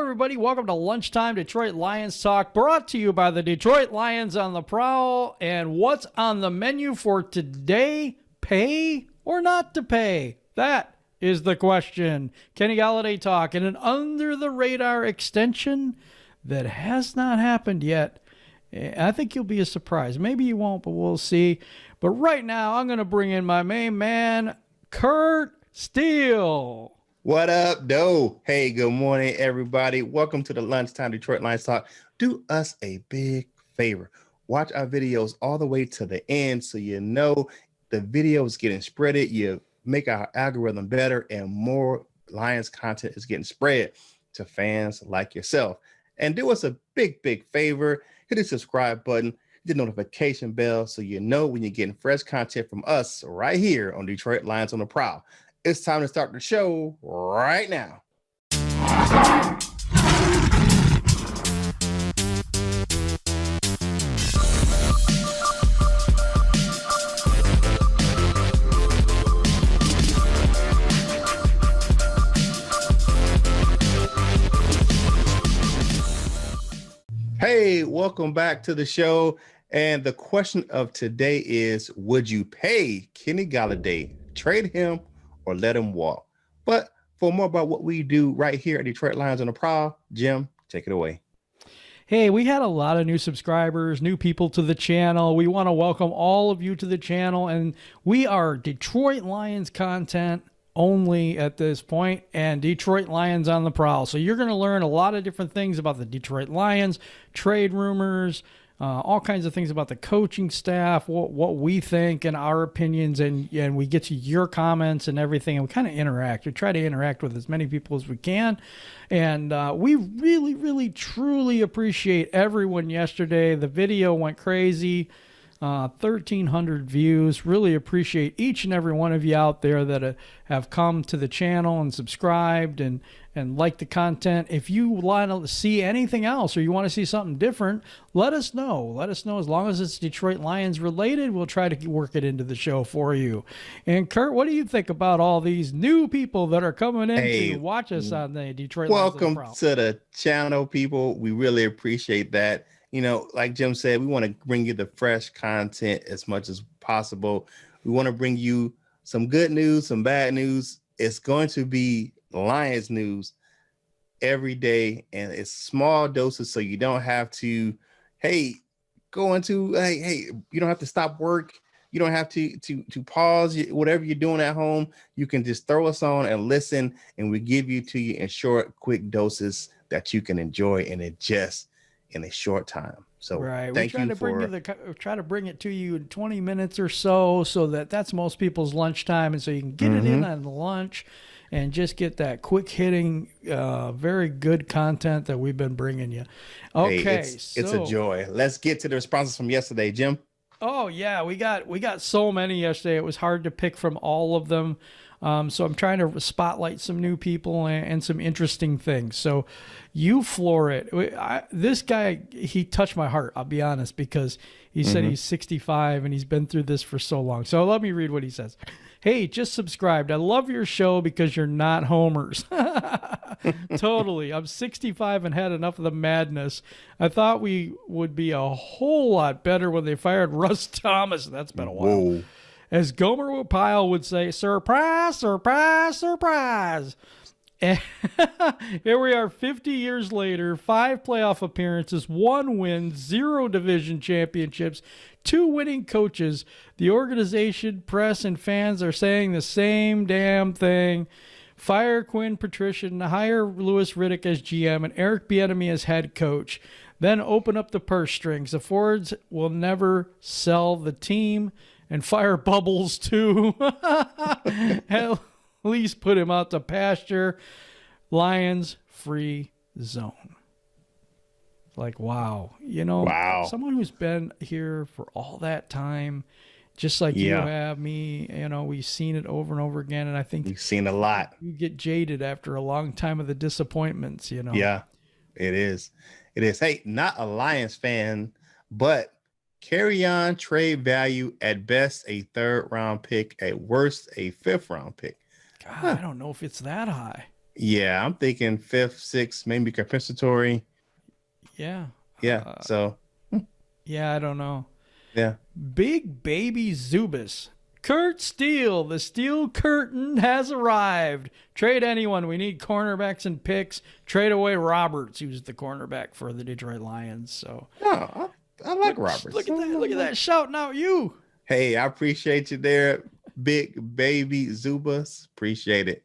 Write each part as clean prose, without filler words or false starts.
everybody. Welcome to Lunchtime Detroit Lions Talk, brought to you by the Detroit Lions on the Prowl. And what's on the menu for today? Pay or not to pay? That is the question. Kenny Galloday talk and an under-the-radar extension that has not happened yet. I think you'll be surprised. Maybe you won't, but we'll see. But right now, I'm going to bring in my main man, Kurt Steele. What up, Doe? Hey, good morning, everybody. Welcome to the Lunchtime Detroit Lions Talk. Do us a big favor. Watch our videos all the way to the end so you know the video is getting spreaded. You make our algorithm better and more Lions content is getting spread to fans like yourself. And do us a big favor. Hit the subscribe button, hit the notification bell so you know when you're getting fresh content from us right here on Detroit Lions on the Prowl. It's time to start the show right now. Hey, welcome back to the show. And the question of today is, would you pay Kenny Galloday, trade him, or let him walk? But for more about what we do right here at Detroit Lions on the Prowl, Jim, take it away. Hey, we had a lot of new subscribers, new people to the channel. We want to welcome all of you to the channel, and we are Detroit Lions content only at this point, and Detroit Lions on the Prowl. So you're going to learn a lot of different things about the Detroit Lions, trade rumors, all kinds of things about the coaching staff, what we think and our opinions, and we get to your comments and everything, and we kind of interact. We try to interact with as many people as we can, and we really, truly appreciate everyone yesterday. The video went crazy. 1,300 views. Really appreciate each and every one of you out there that have come to the channel and subscribed and like the content. If you want to see anything else or you want to see something different, let us know. Let us know. As long as it's Detroit Lions related, we'll try to work it into the show for you. And Kurt, what do you think about all these new people that are coming in to watch us on the Detroit Lions? Welcome to the channel, people. We really appreciate that. You know, like Jim said, we want to bring you the fresh content as much as possible. We want to bring you some good news, some bad news. It's going to be Lions news every day, and it's small doses, so you don't have to, you don't have to stop work. You don't have to pause whatever you're doing at home. You can just throw us on and listen, and we give you to you in short, quick doses that you can enjoy and ingest in a short time. So right, thank you for try to bring it to you in 20 minutes or so that's most people's lunchtime, and so you can get it in on lunch and just get that quick hitting, very good content that we've been bringing you. Okay, it's a joy. Let's get to the responses from yesterday, Jim. Oh yeah, we got so many yesterday. It was hard to pick from all of them. So I'm trying to spotlight some new people and some interesting things. So you floor it. This guy, he touched my heart, I'll be honest, because he said he's 65 and he's been through this for so long. So let me read what he says. Hey, just subscribed. I love your show because you're not homers. Totally. I'm 65 and had enough of the madness. I thought we would be a whole lot better when they fired Russ Thomas. That's been a while. Whoa. As Gomer Pyle would say, surprise, surprise, surprise. And here we are 50 years later, 5 playoff appearances, 1 win, 0 division championships, 2 winning coaches. The organization, press, and fans are saying the same damn thing. Fire Quinn Patrician, hire Louis Riddick as GM, and Eric Bieniemy as head coach. Then open up the purse strings. The Fords will never sell the team. And fire Bubbles, too. At least put him out to pasture. Lions free zone. Like, wow. You know, someone who's been here for all that time, just like you have me, you know, we've seen it over and over again. And I think we've seen a lot. You get jaded after a long time of the disappointments, you know. Yeah, it is. It is. Hey, not a Lions fan, but carry on trade value, at best a 3rd round pick, at worst a 5th round pick. God, I don't know if it's that high. Yeah, I'm thinking fifth, sixth, maybe compensatory. Yeah. Yeah. So Yeah, I don't know. yeah. Big Baby Zubas. Kurt Steele, the steel curtain has arrived. Trade anyone. We need cornerbacks and picks. Trade away Roberts, who's the cornerback for the Detroit Lions. So, I like Roberts. Look at that! Look at that shouting out you. Hey, I appreciate you there, Big Baby Zubas. Appreciate it.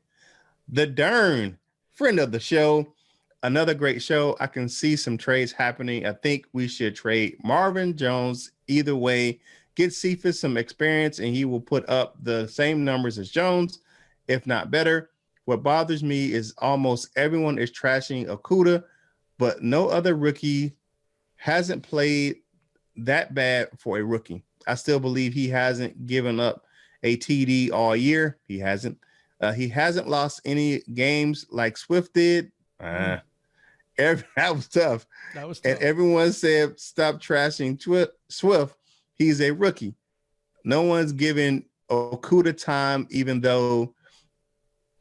The Dern, friend of the show. Another great show. I can see some trades happening. I think we should trade Marvin Jones either way. Get Cephas some experience, and he will put up the same numbers as Jones, if not better. What bothers me is almost everyone is trashing Okudah, but no other rookie hasn't played that bad for a rookie. I still believe he hasn't given up a TD all year. He hasn't lost any games like Swift did. That was tough. That was tough. And everyone said, stop trashing Swift. He's a rookie. No one's giving Okudah time, even though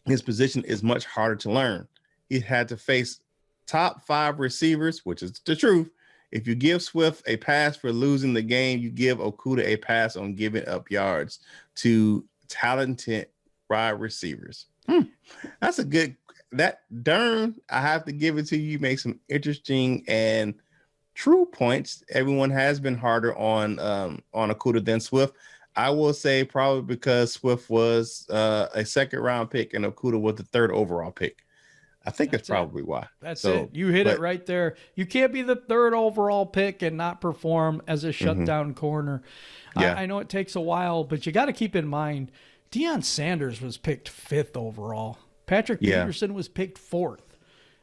his position is much harder to learn. He had to face top 5 receivers, which is the truth. If you give Swift a pass for losing the game, you give Okudah a pass on giving up yards to talented wide receivers. That's a good, that Dern, I have to give it to you. Make some interesting and true points. Everyone has been harder on Okudah than Swift. I will say probably because Swift was a second round pick and Okudah was the 3rd overall pick. I think that's probably why. That's it. You hit it right there. You can't be the 3rd overall pick and not perform as a shutdown corner. Yeah. I know it takes a while, but you got to keep in mind, Deion Sanders was picked 5th overall. Patrick Peterson was picked 4th.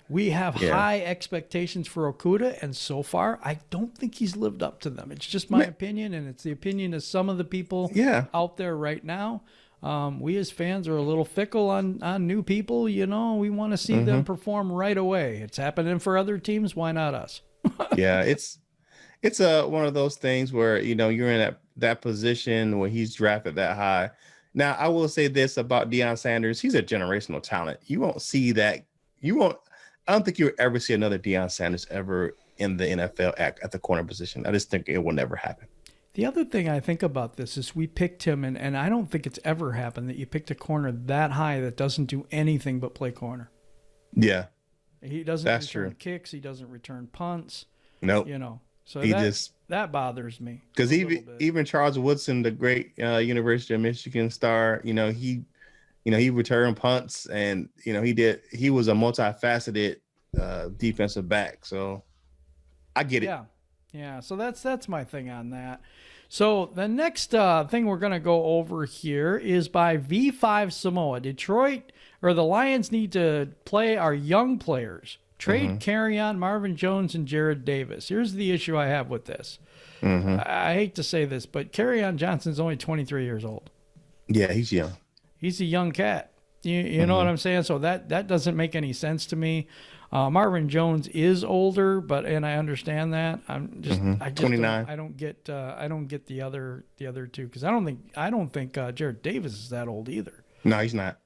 We have high expectations for Okudah, and so far, I don't think he's lived up to them. It's just my opinion, and it's the opinion of some of the people out there right now. We as fans are a little fickle on new people. You know, we want to see them perform right away. It's happening for other teams. Why not us? Yeah, it's one of those things where, you know, you're in that position where he's drafted that high. Now, I will say this about Deion Sanders. He's a generational talent. You won't see that. I don't think you'll ever see another Deion Sanders ever in the NFL at the corner position. I just think it will never happen. The other thing I think about this is we picked him, and I don't think it's ever happened that you picked a corner that high that doesn't do anything but play corner. Yeah. He doesn't return kicks. He doesn't return punts. Nope. You know, so that bothers me. Because even Charles Woodson, the great University of Michigan star, he returned punts, and he was a multifaceted defensive back. So I get it. Yeah. So that's my thing on that. So the next thing we're going to go over here is by V5 Samoa. Detroit, or the Lions, need to play our young players. Trade Kerryon, Marvin Jones, and Jared Davis. Here's the issue I have with this. I hate to say this, but Kerryon Johnson's only 23 years old. Yeah, he's young. He's a young cat. You know what I'm saying? So that doesn't make any sense to me. Marvin Jones is older, and I understand that. I just 29. I don't get the other two, because I don't think Jared Davis is that old either. No, he's not.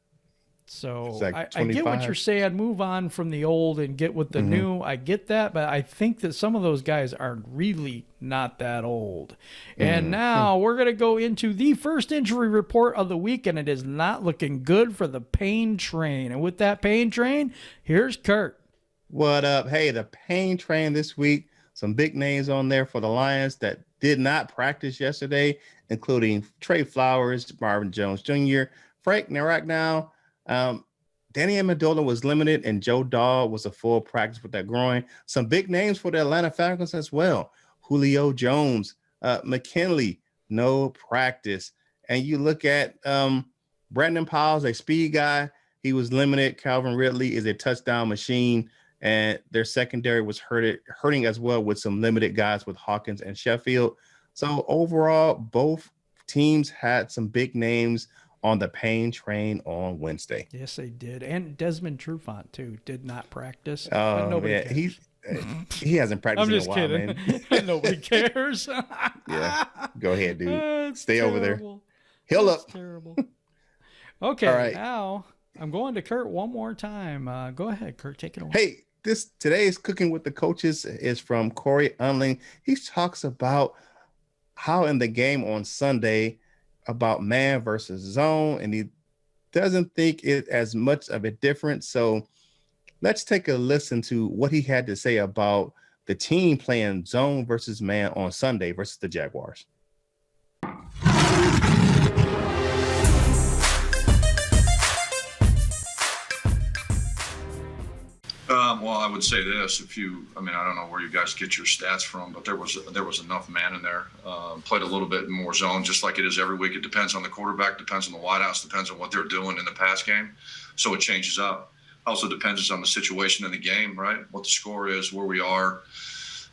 So like I get what you're saying. Move on from the old and get with the new. I get that, but I think that some of those guys are really not that old. And now we're going to go into the first injury report of the week, and it is not looking good for the Pain Train. And with that Pain Train, here's Kurt. What up? Hey, the Pain Train this week. Some big names on there for the Lions that did not practice yesterday, including Trey Flowers, Marvin Jones Jr., Frank Naraknow. Danny Amendola was limited, and Joe Dahl was a full practice with that groin. Some big names for the Atlanta Falcons as well. Julio Jones, McKinley, no practice. And you look at Brandon Powell's a speed guy. He was limited. Calvin Ridley is a touchdown machine, and their secondary was hurting as well with some limited guys with Hawkins and Sheffield. So overall, both teams had some big names on the Pain Train on Wednesday. Yes, they did. And Desmond Trufant, too, did not practice. Oh, yeah. He hasn't practiced in a while, kidding. Man. Nobody cares. Yeah. Go ahead, dude. Stay terrible. over there. Heal up. Terrible. Okay, all right. now. I'm going to Kurt one more time. Go ahead, Kurt. Take it away. Hey, today's Cooking with the Coaches is from Cory Undlin. He talks about how in the game on Sunday about man versus zone, and he doesn't think it as much of a difference. So let's take a listen to what he had to say about the team playing zone versus man on Sunday versus the Jaguars. Well, I would say this: I don't know where you guys get your stats from, but there was enough man in there. Played a little bit more zone, just like it is every week. It depends on the quarterback, depends on the wideouts, depends on what they're doing in the pass game, so it changes up. Also depends on the situation in the game, right? What the score is, where we are,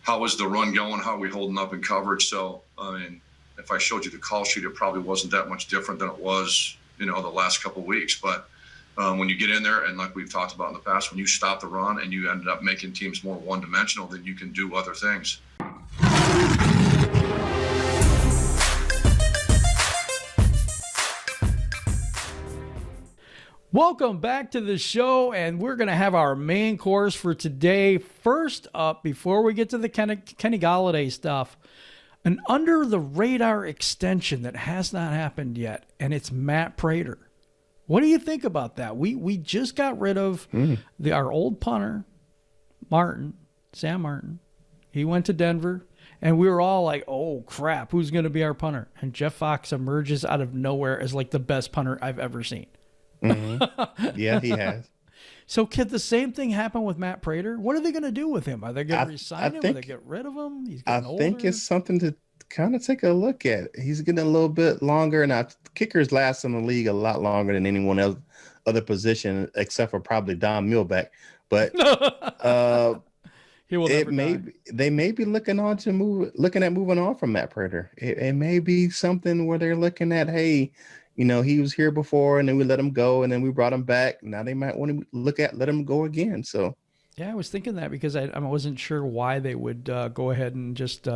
how is the run going, how are we holding up in coverage. So, I mean, if I showed you the call sheet, it probably wasn't that much different than it was, the last couple of weeks, but. When you get in there, and like we've talked about in the past, when you stop the run and you ended up making teams more one-dimensional, then you can do other things. Welcome back to the show, and we're going to have our main course for today. First up, before we get to the Kenny Galloday stuff, an under-the-radar extension that has not happened yet, and it's Matt Prater. What do you think about that? We just got rid of our old punter, Sam Martin. He went to Denver, and we were all like, oh, crap, who's going to be our punter? And Jeff Fox emerges out of nowhere as like the best punter I've ever seen. Mm-hmm. Yeah, he has. So could the same thing happen with Matt Prater? What are they going to do with him? Are they going to resign him? Are they get rid of him? He's getting older. I think it's something to kind of take a look at. He's getting a little bit longer. Now, kickers last in the league a lot longer than anyone else, other position, except for probably Don Milbeck. But he will never die. They may be looking at moving on from Matt Prater. It may be something where they're looking at, hey, he was here before, and then we let him go, and then we brought him back. Now they might want to let him go again. So yeah, I was thinking that because I wasn't sure why they would go ahead and just.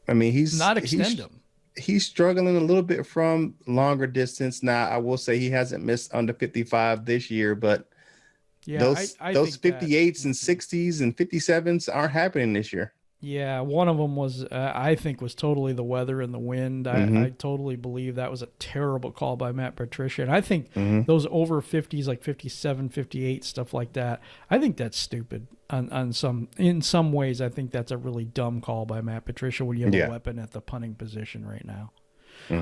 He's not extend him. He's struggling a little bit from longer distance. Now, I will say he hasn't missed under 55 this year, but yeah, those 58s and 60s and 57s aren't happening this year. Yeah, one of them was, I think, was totally the weather and the wind. I totally believe that was a terrible call by Matt Patricia. And I think those over 50s, like 57, 58, stuff like that, I think that's stupid. In some ways, I think that's a really dumb call by Matt Patricia when you have a weapon at the punting position right now.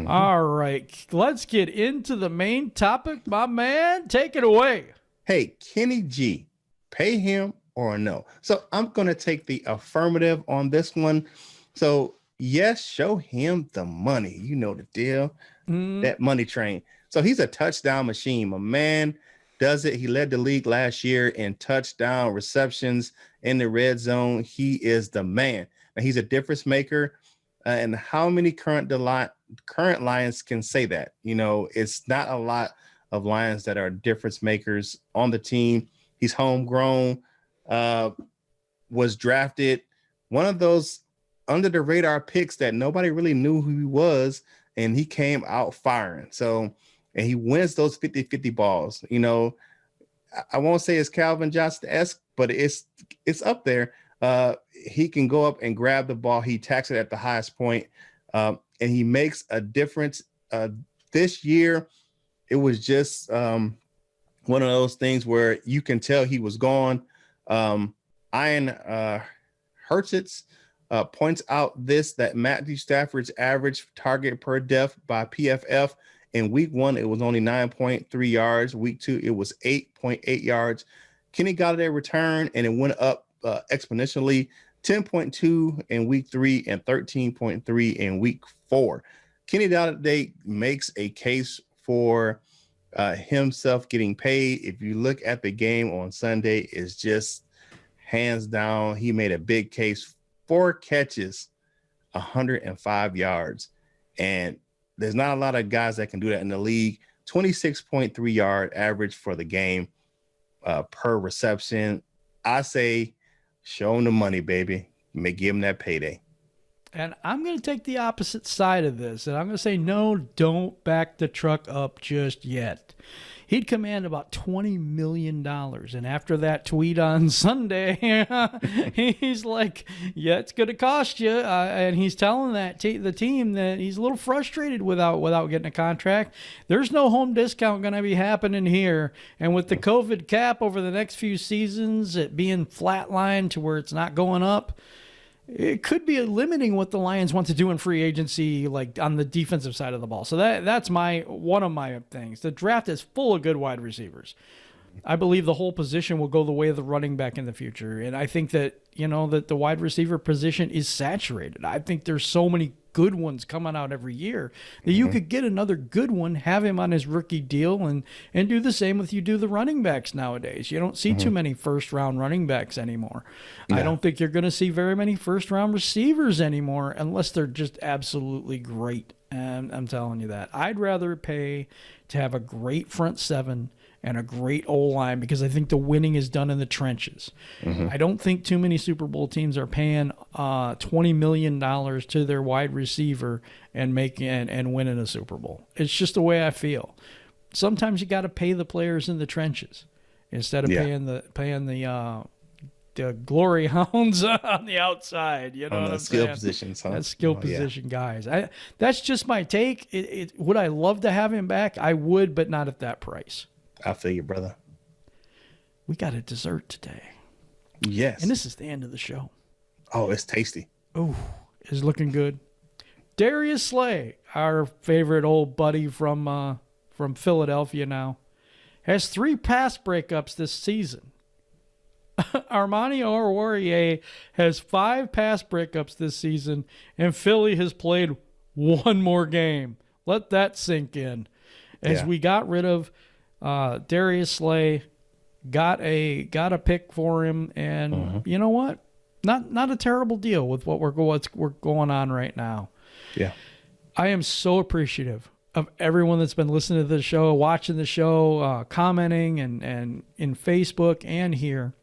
All right, let's get into the main topic. My man, take it away. Hey, Kenny G, pay him or no? So I'm going to take the affirmative on this one. So yes, show him the money. You know the deal, that money train. So he's a touchdown machine. My man does it. He led the league last year in touchdown receptions in the red zone. He is the man. And he's a difference maker. And how many current Lions can say that? It's not a lot of Lions that are difference makers on the team. He's homegrown. Was drafted, one of those under the radar picks that nobody really knew who he was, and he came out firing. So, and he wins those 50-50 balls. I won't say it's Calvin Johnson-esque, but it's up there. He can go up and grab the ball. He attacks it at the highest point, and he makes a difference. This year, it was just one of those things where you can tell he was gone. Ian Hertzitz points out that Matthew Stafford's average target per depth by PFF in week 1, it was only 9.3 yards. Week 2, it was 8.8 yards. Kenny Galloday returned, and it went up exponentially, 10.2 in week 3 and 13.3 in week 4. Kenny Galloday makes a case for himself getting paid. If you look at the game on Sunday, it's just hands down. He made a big case. 4 catches, 105 yards. And there's not a lot of guys that can do that in the league. 26.3 yard average for the game per reception. I say, show him the money, baby. Give him that payday. And I'm going to take the opposite side of this. And I'm going to say, no, don't back the truck up just yet. he'd command about $20 million. And after that tweet on Sunday, he's like, yeah, it's going to cost you. And he's telling the team that he's a little frustrated without getting a contract. There's no home discount going to be happening here. And with the COVID cap over the next few seasons, it being flatlined to where it's not going up, it could be limiting what the Lions want to do in free agency, like on the defensive side of the ball. So that's one of my things. The draft is full of good wide receivers. I believe the whole position will go the way of the running back in the future. And I think that, that the wide receiver position is saturated. I think there's so many good ones coming out every year that you could get another good one, have him on his rookie deal, and do the same with you do the running backs nowadays. You don't see too many first-round running backs anymore. Yeah. I don't think you're going to see very many first-round receivers anymore unless they're just absolutely great. And I'm telling you that. I'd rather pay to have a great front seven and a great O-line, because I think the winning is done in the trenches. I don't think too many Super Bowl teams are paying $20 million to their wide receiver and winning a Super Bowl. It's just the way I feel. Sometimes you got to pay the players in the trenches instead of paying the glory hounds on the outside. You know on what the I'm skill saying? positions, huh? That's skill position guys. That's just my take. Would I love to have him back? I would, but not at that price. I feel you, brother. We got a dessert today. Yes. And this is the end of the show. Oh, it's tasty. Oh, it's looking good. Darius Slay, our favorite old buddy from Philadelphia now, has 3 pass breakups this season. Armani Oruwariye has 5 pass breakups this season, and Philly has played 1 more game. Let that sink in. As we got rid of Darius Slay, got a pick for him, and you know what? Not a terrible deal with what's going on right now. Yeah, I am so appreciative of everyone that's been listening to the show, watching the show, commenting, and in Facebook and here.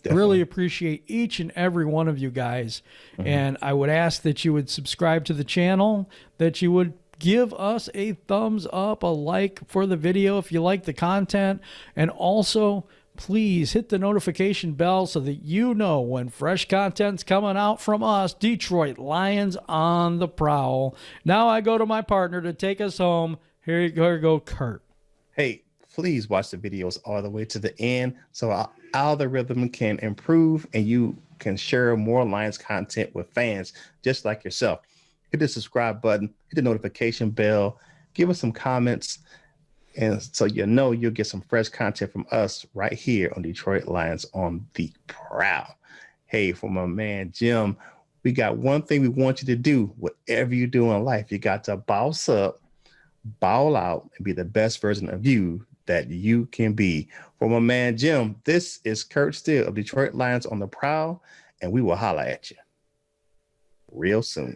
Definitely. Really appreciate each and every one of you guys, and I would ask that you would subscribe to the channel, that you would give us a thumbs up, a like for the video if you like the content, and also please hit the notification bell so that you know when fresh content's coming out from us, Detroit Lions on the Prowl. Now I go to my partner to take us home. Here you go, Kurt. Hey, please watch the videos all the way to the end so our algorithm can improve and you can share more Lions content with fans just like yourself. Hit the subscribe button, hit the notification bell, give us some comments, and so you'll get some fresh content from us right here on Detroit Lions on the Prowl. Hey, for my man Jim, we got one thing we want you to do. Whatever you do in life, you got to boss up, ball out, and be the best version of you that you can be. For my man Jim, this is Kurt Steele of Detroit Lions on the Prowl, and we will holler at you real soon.